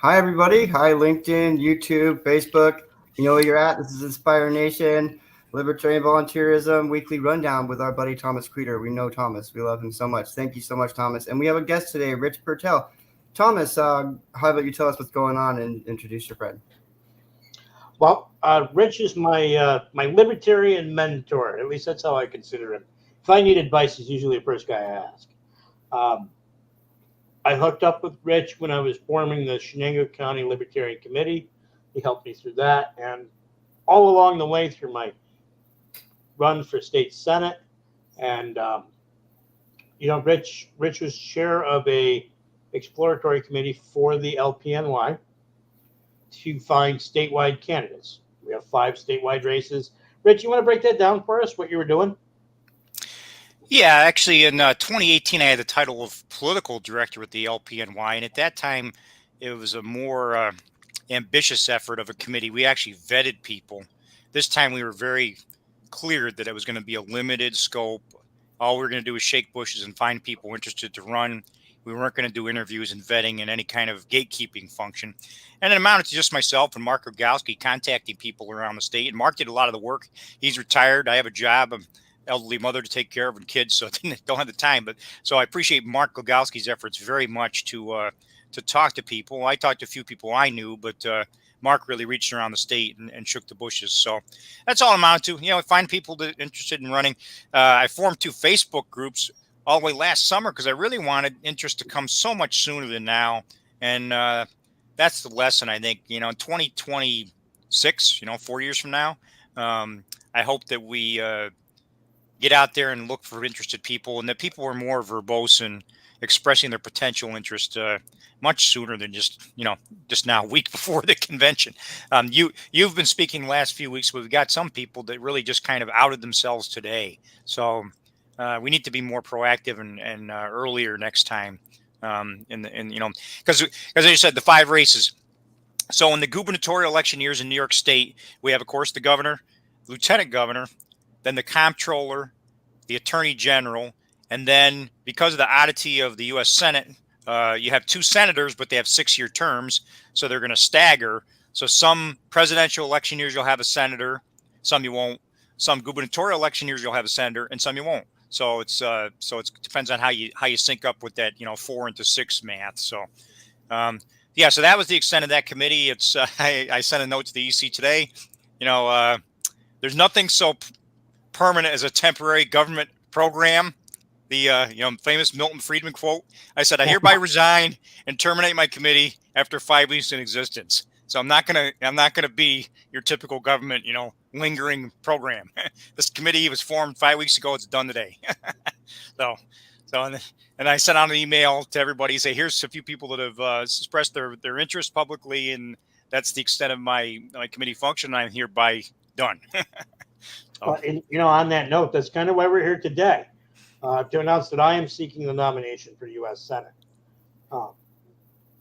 Hi, everybody. Hi, LinkedIn, YouTube, Facebook. You know where you're at. This is Inspire Nation, Libertarian Volunteerism Weekly Rundown with our buddy Thomas Creeder. We know Thomas. We love him so much. Thank you so much, Thomas. And we have a guest today, Rich Purtell. Thomas, how about you tell us what's going on and introduce your friend? Well, Rich is my libertarian mentor. At least that's how I consider him. If I need advice, he's usually the first guy I ask. I hooked up with Rich when I was forming the Shenango County Libertarian Committee. He helped me through that, and all along the way through my run for state senate. And Rich was chair of a exploratory committee for the LPNY to find statewide candidates. We have 5 statewide races. Rich, you want to break that down for us, what you were doing? Yeah, actually, in 2018, I had the title of political director with the LPNY, and at that time, it was a more ambitious effort of a committee. We actually vetted people. This time, we were very clear that it was going to be a limited scope. All we were going to do was shake bushes and find people interested to run. We weren't going to do interviews and vetting and any kind of gatekeeping function. And it amounted to just myself and Mark Rogalski contacting people around the state. And Mark did a lot of the work. He's retired. I have a job. I'm elderly mother to take care of and kids, so I don't have the time. But so I appreciate Mark Rogalski's efforts very much to talk to people. I talked to a few people I knew, but Mark really reached around the state and shook the bushes. So that's all I'm on to. Find people that are interested in running. I formed 2 Facebook groups all the way last summer because I really wanted interest to come so much sooner than now. And that's the lesson, I think. In 2026, 4 years from now, I hope that we get out there and look for interested people, and that people are more verbose in expressing their potential interest much sooner than just now, a week before the convention. You've been speaking the last few weeks. We've got some people that really just kind of outed themselves today. So we need to be more proactive and earlier next time. Because as you said, the 5 races. So in the gubernatorial election years in New York State, we have, of course, the governor, lieutenant governor, then the comptroller, the attorney general, and then because of the oddity of the U.S. Senate, you have 2 senators, but they have 6-year terms, so they're going to stagger. So some presidential election years you'll have a senator, some you won't. Some gubernatorial election years you'll have a senator, and some you won't. So it depends on how you sync up with that 4 into 6 math. So so that was the extent of that committee. It's I sent a note to the EC today. There's nothing so permanent as a temporary government program. The famous Milton Friedman quote. I said, I hereby resign and terminate my committee after 5 weeks in existence. So I'm not gonna be your typical government, lingering program. This committee was formed 5 weeks ago. It's done today. And I sent out an email to everybody, say, here's a few people that have expressed their interest publicly, and that's the extent of my committee function. I'm hereby done. On that note, that's kind of why we're here today, to announce that I am seeking the nomination for U.S. Senate.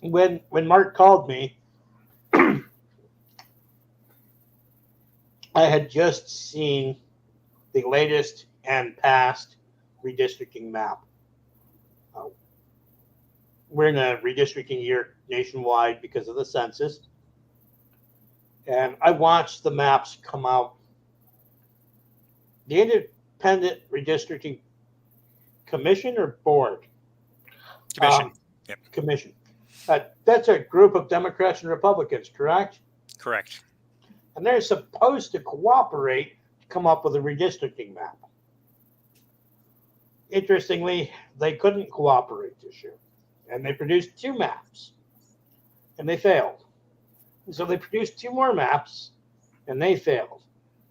When Mark called me, I had just seen the latest and past redistricting map. We're in a redistricting year nationwide because of the census. And I watched the maps come out. The Independent Redistricting Commission or Board? Commission. Yep. Commission. That's a group of Democrats and Republicans, correct? Correct. And they're supposed to cooperate to come up with a redistricting map. Interestingly, they couldn't cooperate this year. And they produced 2 maps. And they failed. And so they produced 2 more maps. And they failed.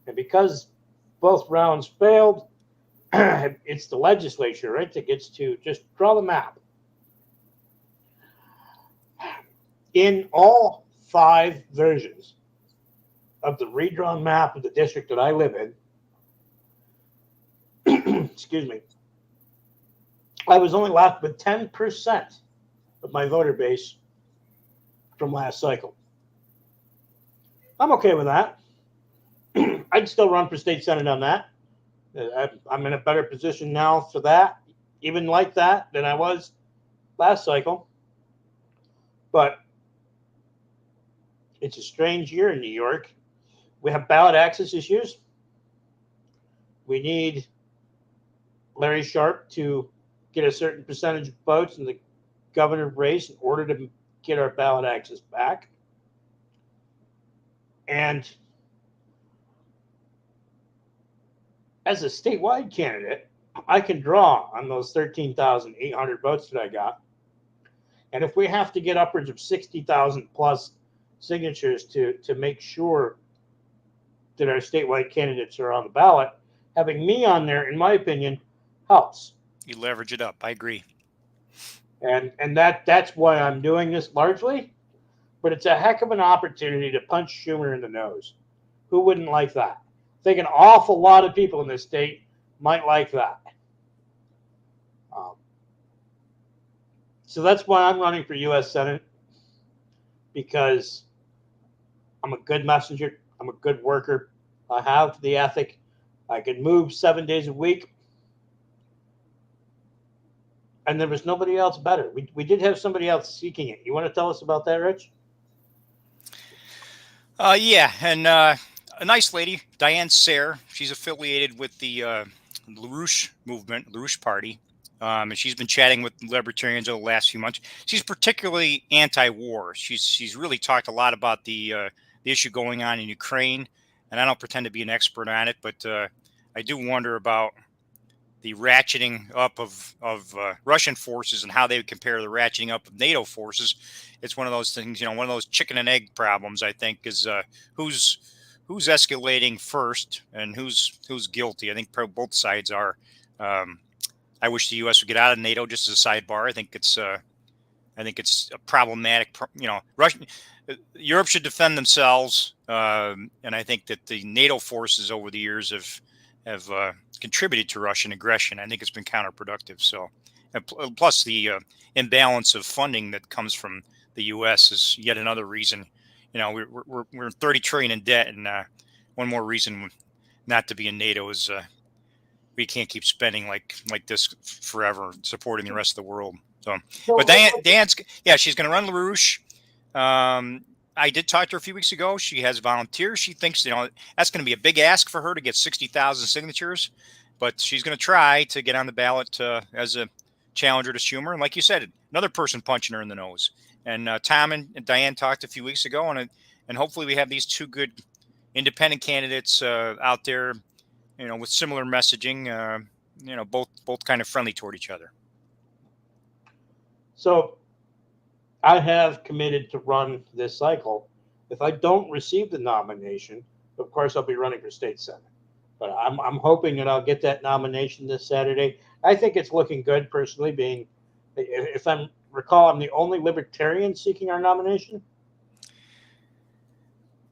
And because both rounds failed, it's the legislature, right, that gets to just draw the map. In all 5 versions of the redrawn map of the district that I live in, excuse me, I was only left with 10% of my voter base from last cycle. I'm okay with that. I'd still run for state senate on that. I'm in a better position now for that, even like that, than I was last cycle. But It's a strange year in New York. We have ballot access issues. We need Larry Sharp to get a certain percentage of votes in the governor race in order to get our ballot access back. And as a statewide candidate, I can draw on those 13,800 votes that I got. And if we have to get upwards of 60,000 plus signatures to make sure that our statewide candidates are on the ballot, having me on there, in my opinion, helps. You leverage it up. I agree. And that's why I'm doing this largely. But it's a heck of an opportunity to punch Schumer in the nose. Who wouldn't like that? I think an awful lot of people in this state might like that. So that's why I'm running for U.S. Senate, because I'm a good messenger. I'm a good worker. I have the ethic. I can move 7 days a week. And there was nobody else better. We did have somebody else seeking it. You want to tell us about that, Rich? Yeah, and a nice lady, Diane Sayre. She's affiliated with the LaRouche movement, LaRouche Party. And she's been chatting with libertarians over the last few months. She's particularly anti-war. She's really talked a lot about the issue going on in Ukraine. And I don't pretend to be an expert on it, but I do wonder about the ratcheting up of Russian forces and how they would compare the ratcheting up of NATO forces. It's one of those things, one of those chicken and egg problems, I think, is who's escalating first and who's guilty. I think both sides are. I wish the U.S. would get out of NATO. Just as a sidebar, I think it's a problematic. Europe should defend themselves, and I think that the NATO forces over the years have contributed to Russian aggression. I think it's been counterproductive. So, plus the imbalance of funding that comes from the U.S. is yet another reason. We're 30 trillion in debt, and one more reason not to be in NATO is we can't keep spending like this forever, supporting the rest of the world. So but Diane's, she's going to run LaRouche. I did talk to her a few weeks ago. She has volunteers. She thinks, that's going to be a big ask for her to get 60,000 signatures, but she's going to try to get on the ballot as a challenger to Schumer. And like you said, another person punching her in the nose. And Tom and Diane talked a few weeks ago, and hopefully we have these two good independent candidates out there, with similar messaging, both kind of friendly toward each other. So I have committed to run this cycle. If I don't receive the nomination, of course, I'll be running for state senate. But I'm hoping that I'll get that nomination this Saturday. I think it's looking good, personally, being, if I recall, I'm the only libertarian seeking our nomination.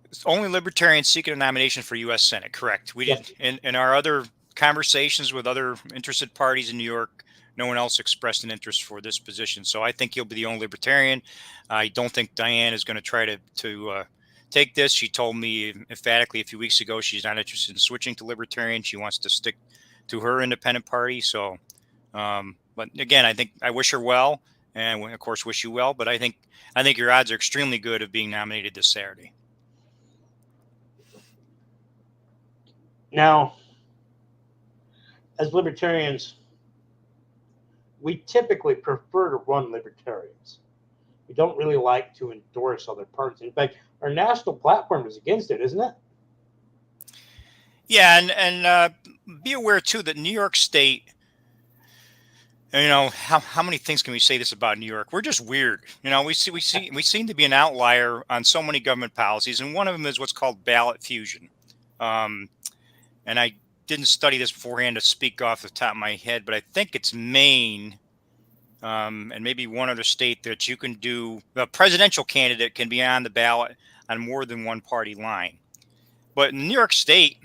It's only libertarians seeking a nomination for U.S. Senate, correct? We did in our other conversations with other interested parties in New York. No one else expressed an interest for this position, so I think you'll be the only libertarian. I don't think Diane is going to try to take this. She told me emphatically a few weeks ago she's not interested in switching to libertarian. She wants to stick to her independent party. So, but again, I wish her well, and of course wish you well. But I think your odds are extremely good of being nominated this Saturday. Now, as libertarians, we typically prefer to run libertarians. We don't really like to endorse other parties. In fact, our national platform is against it, isn't it? Yeah, and be aware too that New York State. How many things can we say this about New York? We're just weird. We seem to be an outlier on so many government policies, and one of them is what's called ballot fusion. And I didn't study this beforehand to speak off the top of my head, but I think it's Maine, and maybe one other state that you can do. The presidential candidate can be on the ballot on more than one party line. But in New York State,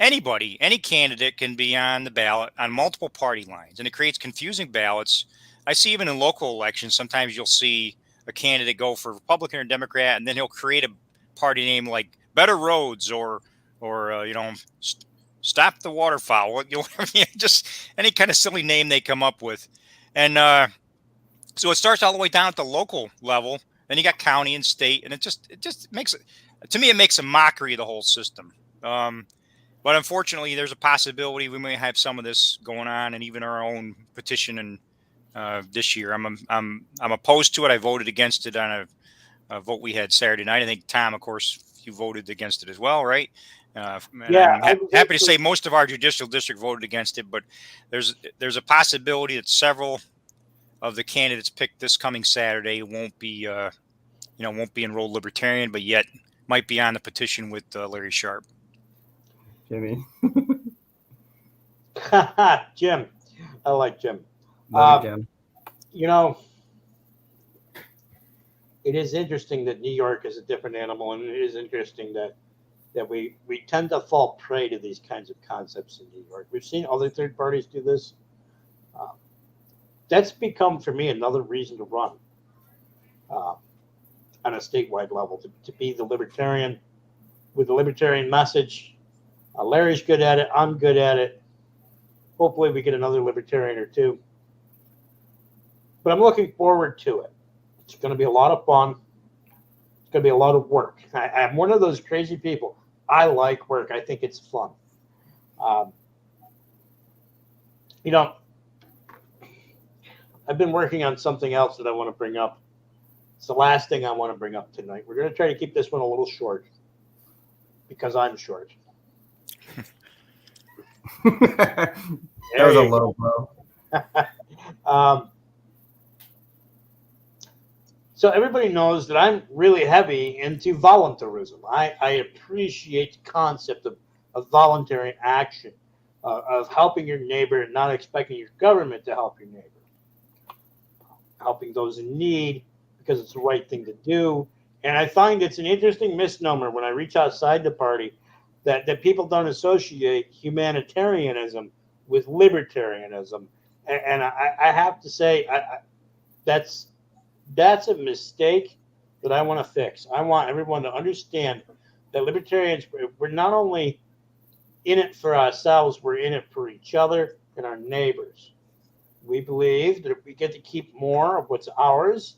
any candidate can be on the ballot on multiple party lines, and it creates confusing ballots. I see even in local elections, sometimes you'll see a candidate go for Republican or Democrat, and then he'll create a party name like Better Roads or Stop the Waterfowl, just any kind of silly name they come up with. And so it starts all the way down at the local level. Then you got county and state, and it just makes it, to me, it makes a mockery of the whole system. But unfortunately, there's a possibility we may have some of this going on, and even our own petition and this year. I'm opposed to it. I voted against it on a vote we had Saturday night. I think Tom, of course, you voted against it as well, right? Yeah, I'm happy to say most of our judicial district voted against it, but there's a possibility that several of the candidates picked this coming Saturday won't be enrolled Libertarian, but yet might be on the petition with Larry Sharp. Jimmy. Jim. I like Jim. Jim. You know, it is interesting that New York is a different animal, and it is interesting that we tend to fall prey to these kinds of concepts in New York. We've seen other third parties do this. That's become, for me, another reason to run on a statewide level, to be the libertarian with a libertarian message. Larry's good at it. I'm good at it. Hopefully we get another libertarian or two. But I'm looking forward to it. It's going to be a lot of fun. It's going to be a lot of work. I'm one of those crazy people. I like work. I think it's fun. You know, I've been working on something else that I want to bring up. It's the last thing I want to bring up tonight. We're going to try to keep this one a little short because I'm short. That was a low blow. So everybody knows that I'm really heavy into volunteerism. I appreciate the concept of voluntary action, of helping your neighbor and not expecting your government to help your neighbor. Helping those in need because it's the right thing to do. And I find it's an interesting misnomer when I reach outside the party that people don't associate humanitarianism with libertarianism. And I have to say, that's a mistake that I want to fix. I want everyone to understand that libertarians, we're not only in it for ourselves, we're in it for each other and our neighbors. We believe that if we get to keep more of what's ours,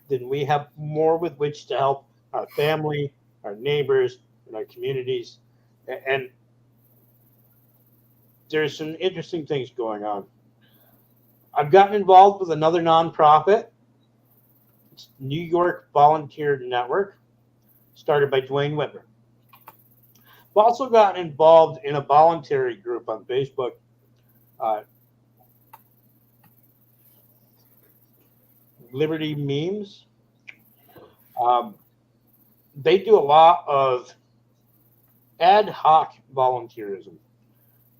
then we have more with which to help our family, our neighbors, and our communities. And there's some interesting things going on. I've gotten involved with another nonprofit. It's New York Volunteer Network, started by Dwayne Whitmer. I've also gotten involved in a voluntary group on Facebook. Liberty Memes. They do a lot of ad hoc volunteerism.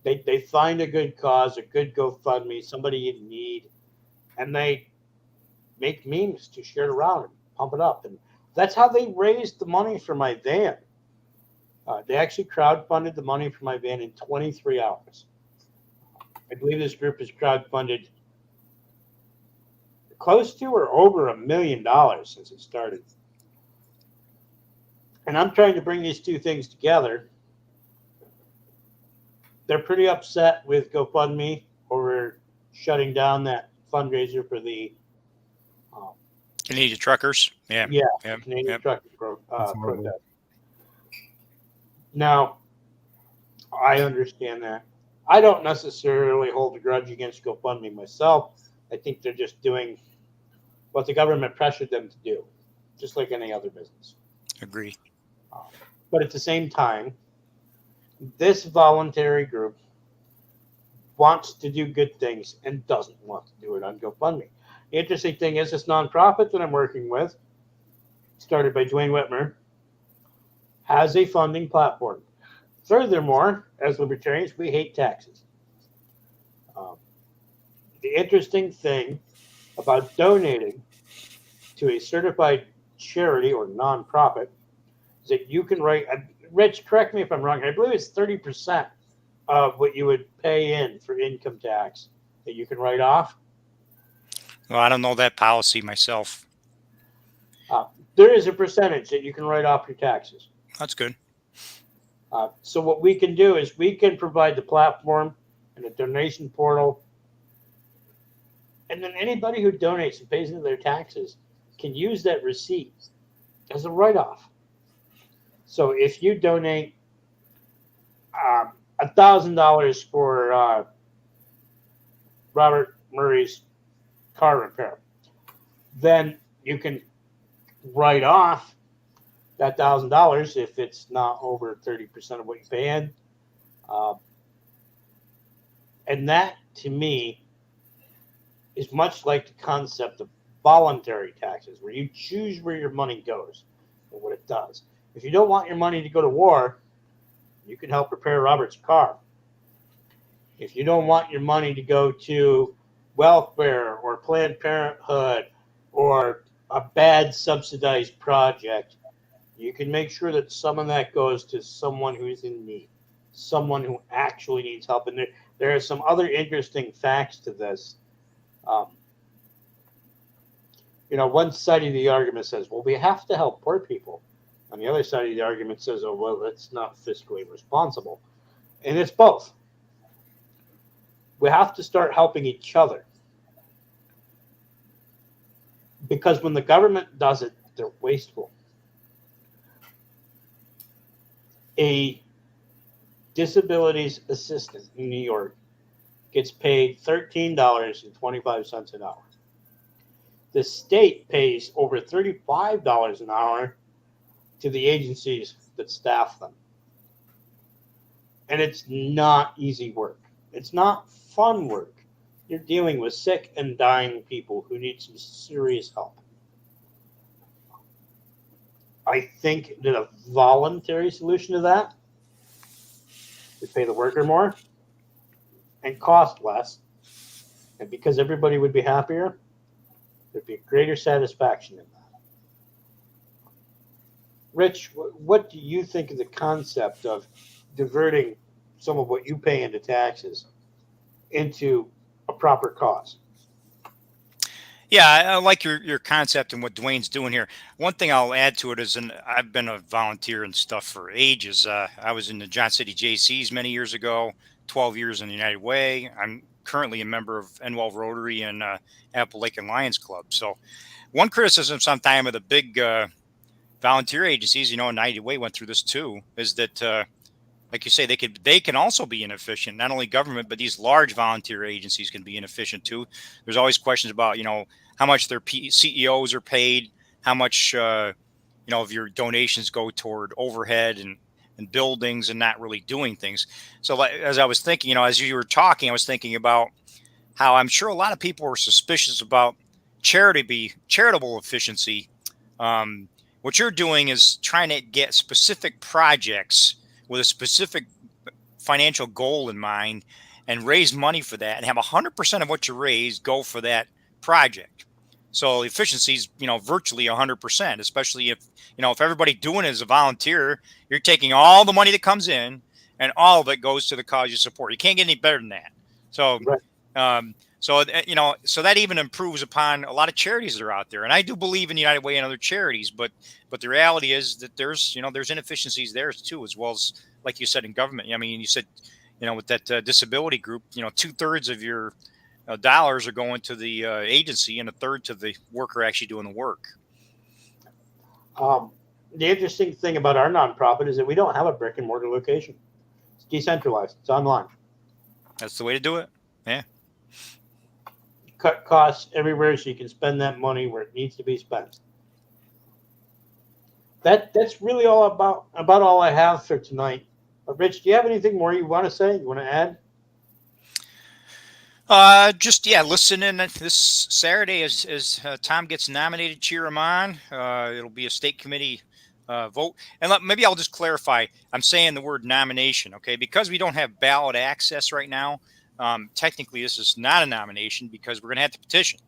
They find a good cause, a good GoFundMe, somebody in need, and they make memes to share it around and pump it up. And that's how they raised the money for my van. They actually crowdfunded the money for my van in 23 hours. I believe this group has crowdfunded close to or over $1 million since it started. And I'm trying to bring these two things together. They're pretty upset with GoFundMe over shutting down that fundraiser for the Canadian truckers. Canadian truckers protest. Now, I understand that. I don't necessarily hold a grudge against GoFundMe myself. I think they're just doing what the government pressured them to do, just like any other business. Agree. But at the same time, this voluntary group wants to do good things and doesn't want to do it on GoFundMe. The interesting thing is this nonprofit that I'm working with, started by Dwayne Whitmer, has a funding platform. Furthermore, as libertarians, we hate taxes. The interesting thing about donating to a certified charity or nonprofit is that you can write, Rich, correct me if I'm wrong, I believe it's 30% of what you would pay in for income tax that you can write off. Well, I don't know that policy myself. There is a percentage that you can write off your taxes. That's good. So what we can do is we can provide the platform and a donation portal. And then anybody who donates and pays into their taxes can use that receipt as a write-off. So if you donate $1,000 for Robert Murray's car repair, then you can write off that $1,000 if it's not over 30% of what you pay in. And that, to me, is much like the concept of voluntary taxes, where you choose where your money goes and what it does. If you don't want your money to go to war, you can help repair Robert's car. If you don't want your money to go to welfare or Planned Parenthood or a bad subsidized project, you can make sure that some of that goes to someone who's in need, someone who actually needs help. And there are some other interesting facts to this. One side of the argument says, well, we have to help poor people. And the other side of the argument says, oh, well, that's not fiscally responsible. And it's both. We have to start helping each other. Because when the government does it, they're wasteful. A disabilities assistant in New York gets paid $13.25 an hour. The state pays over $35 an hour to the agencies that staff them. And it's not easy work. It's not fun work. You're dealing with sick and dying people who need some serious help. I think that a voluntary solution to that would pay the worker more and cost less. And because everybody would be happier, there'd be greater satisfaction in that. Rich, what do you think of the concept of diverting some of what you pay into taxes into a proper cause? Yeah, I like your concept and what Dwayne's doing here. One thing I'll add to it is, and I've been a volunteer and stuff for ages. I was in the Johnson City JCs many years ago, 12 years in the United Way. I'm currently a member of Enwell Rotary and Apple Lake and Lions Club. So one criticism sometime of the big volunteer agencies, United Way went through this too, is that like you say, they can also be inefficient. Not only government, but these large volunteer agencies can be inefficient too. There's always questions about, how much their CEOs are paid, how much, of your donations go toward overhead and buildings and not really doing things. So as I was thinking, as you were talking, I was thinking about how I'm sure a lot of people were suspicious about charitable efficiency. What you're doing is trying to get specific projects with a specific financial goal in mind and raise money for that and have 100% of what you raise go for that project. So efficiency is, virtually 100%, especially if everybody doing it as a volunteer, you're taking all the money that comes in and all of it goes to the cause you support. You can't get any better than that. So, right. So that even improves upon a lot of charities that are out there. And I do believe in United Way and other charities, but the reality is that there's inefficiencies there too, as well as, like you said, in government. I mean, you said, with that disability group, 2/3 of your dollars are going to the agency and 1/3 to the worker actually doing the work. The interesting thing about our nonprofit is that we don't have a brick and mortar location. It's decentralized. It's online. That's the way to do it. Yeah. Cut costs everywhere so you can spend that money where it needs to be spent. That's really all about all I have for tonight. Rich, do you have anything more you want to say? You want to add? Listen in this Saturday as Tom gets nominated. Cheer him on. It'll be a state committee vote. And maybe I'll just clarify. I'm saying the word nomination, okay? Because we don't have ballot access right now. Technically, this is not a nomination because we're going to have to petition.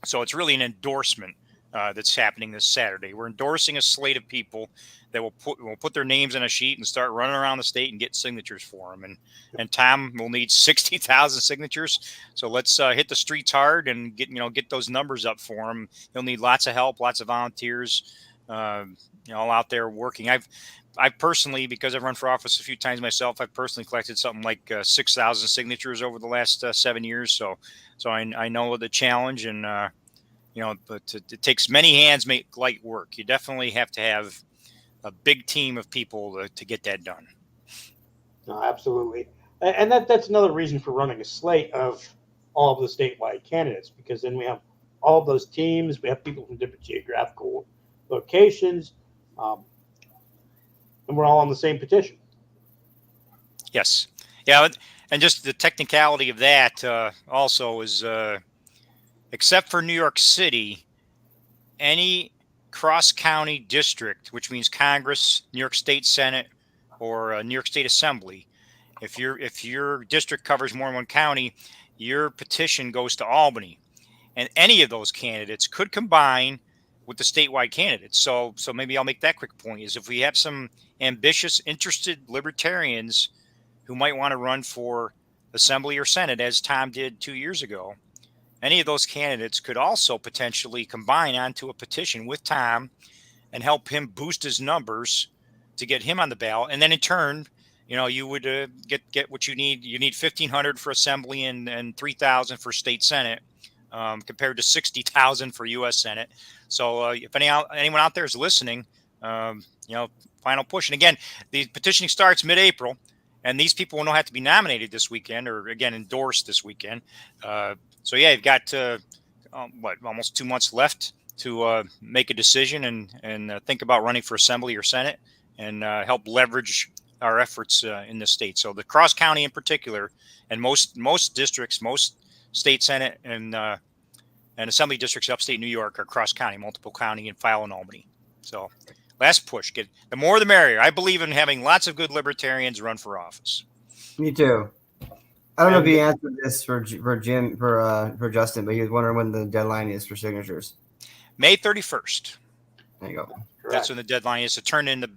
So it's really an endorsement that's happening this Saturday. We're endorsing a slate of people that will put their names on a sheet and start running around the state and get signatures for them. And Tom will need 60,000 signatures. So let's hit the streets hard and get those numbers up for him. He'll need lots of help, lots of volunteers, all out there working. I personally, because I've run for office a few times myself, I've personally collected something like 6,000 signatures over the last 7 years. So I know the challenge, and but it takes many hands make light work. You definitely have to have a big team of people to get that done. No, absolutely. And that's another reason for running a slate of all of the statewide candidates, because then we have all of those teams. We have people from different geographical locations, and we're all on the same petition. Yes. Yeah. And just the technicality of that also is, except for New York City, any cross-county district, which means Congress, New York State Senate, or New York State Assembly, if your district covers more than one county, your petition goes to Albany, and any of those candidates could combine with the statewide candidates. So maybe I'll make that quick point: is if we have some ambitious, interested libertarians who might want to run for Assembly or Senate, as Tom did 2 years ago, any of those candidates could also potentially combine onto a petition with Tom and help him boost his numbers to get him on the ballot. And then in turn, you would get what you need. You need 1,500 for Assembly and 3,000 for State Senate, compared to 60,000 for U.S. Senate. So if anyone out there is listening, final push. And again, the petitioning starts mid-April, and these people will not have to be nominated this weekend or, again, endorsed this weekend. So yeah, you've got almost 2 months left to make a decision and think about running for Assembly or Senate and help leverage our efforts in this state. So the cross county in particular, and most districts, most state Senate and Assembly districts upstate New York are cross county, multiple county, and file in Albany. So last push, the more the merrier. I believe in having lots of good libertarians run for office. Me too. I don't know if he answered this for Justin, but he was wondering when the deadline is for signatures. May 31st. There you go. Correct. That's when the deadline is to turn in the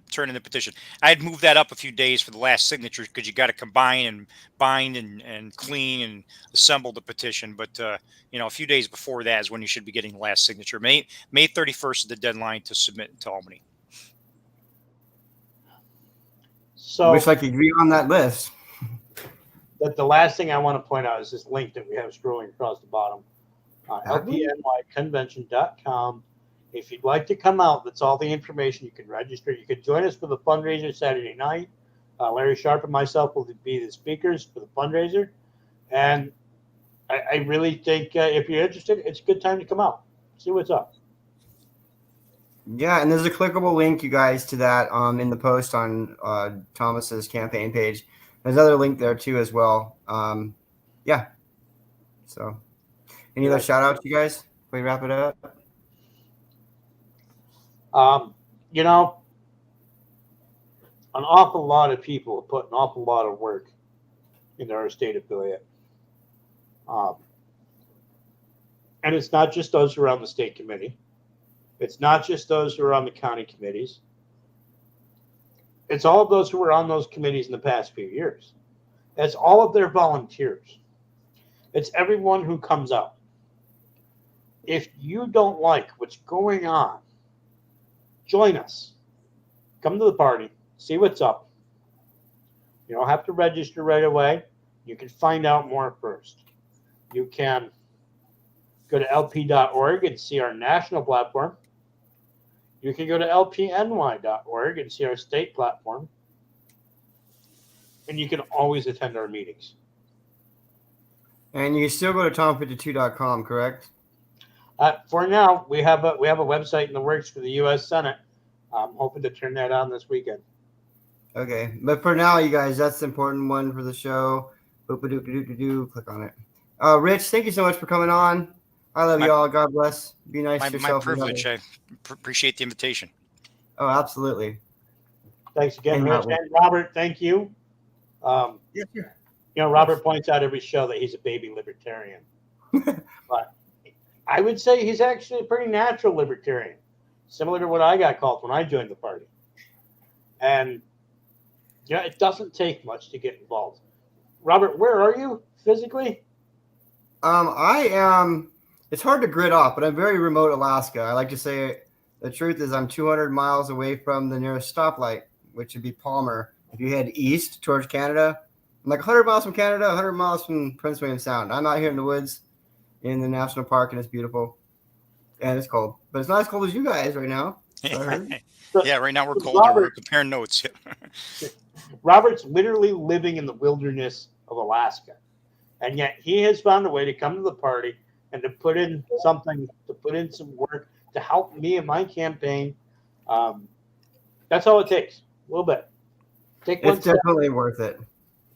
petition. I had moved that up a few days for the last signature because you got to combine and bind and clean and assemble the petition. But a few days before that is when you should be getting the last signature. May 31st is the deadline to submit to Albany. So wish I could be on that list. That the last thing I want to point out is this link that we have scrolling across the bottom, lpnyconvention.com. If you'd like to come out, that's all the information. You can register. You can join us for the fundraiser Saturday night. Larry Sharp and myself will be the speakers for the fundraiser. And I really think if you're interested, it's a good time to come out. See what's up. Yeah, and there's a clickable link, you guys, to that in the post on Thomas's campaign page. There's another link there too as well. Yeah. So, any other shout outs, you guys? Before we wrap it up. An awful lot of people put an awful lot of work into our state affiliate. And it's not just those who are on the state committee. It's not just those who are on the county committees. It's all of those who were on those committees in the past few years. It's all of their volunteers. It's everyone who comes out. If you don't like what's going on, join us. Come to the party. See what's up. You don't have to register right away. You can find out more first. You can go to lp.org and see our national platform. You can go to lpny.org and see our state platform. And you can always attend our meetings. And you can still go to tom52.com, correct? For now, we have a website in the works for the U.S. Senate. I'm hoping to turn that on this weekend. Okay. But for now, you guys, that's the important one for the show. Click on it. Rich, thank you so much for coming on. I love you all. God bless. Be nice to yourself. My privilege. I appreciate the invitation. Oh, absolutely. Thanks again, Rich. And Robert, thank you. Yeah, sure. Robert points out every show that he's a baby libertarian. But I would say he's actually a pretty natural libertarian, similar to what I got called when I joined the party. And it doesn't take much to get involved. Robert, where are you physically? I am. It's hard to grid off, but I'm very remote Alaska. I like to say the truth is I'm 200 miles away from the nearest stoplight, which would be Palmer. If you head east towards Canada, I'm like 100 miles from Canada, 100 miles from Prince William Sound. I'm out here in the woods in the national park, and it's beautiful. Yeah, it's cold, but it's not as cold as you guys right now. So I heard. Yeah, right now we're So colder. We're Robert- comparing notes. Robert's literally living in the wilderness of Alaska, and yet he has found a way to come to the party and to put in something, to put in some work to help me in my campaign. That's all it takes. A little bit. Take one It's step. definitely worth it.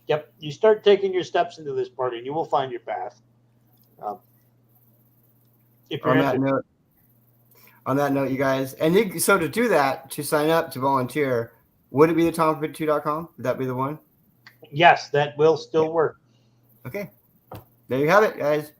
Yep. You start taking your steps into this party, and you will find your path. If you're On that interested. note, you guys, and so to do that, to sign up to volunteer, would it be the tom42.com? Would that be the one? Yes, that will still work. Okay. There you have it, guys.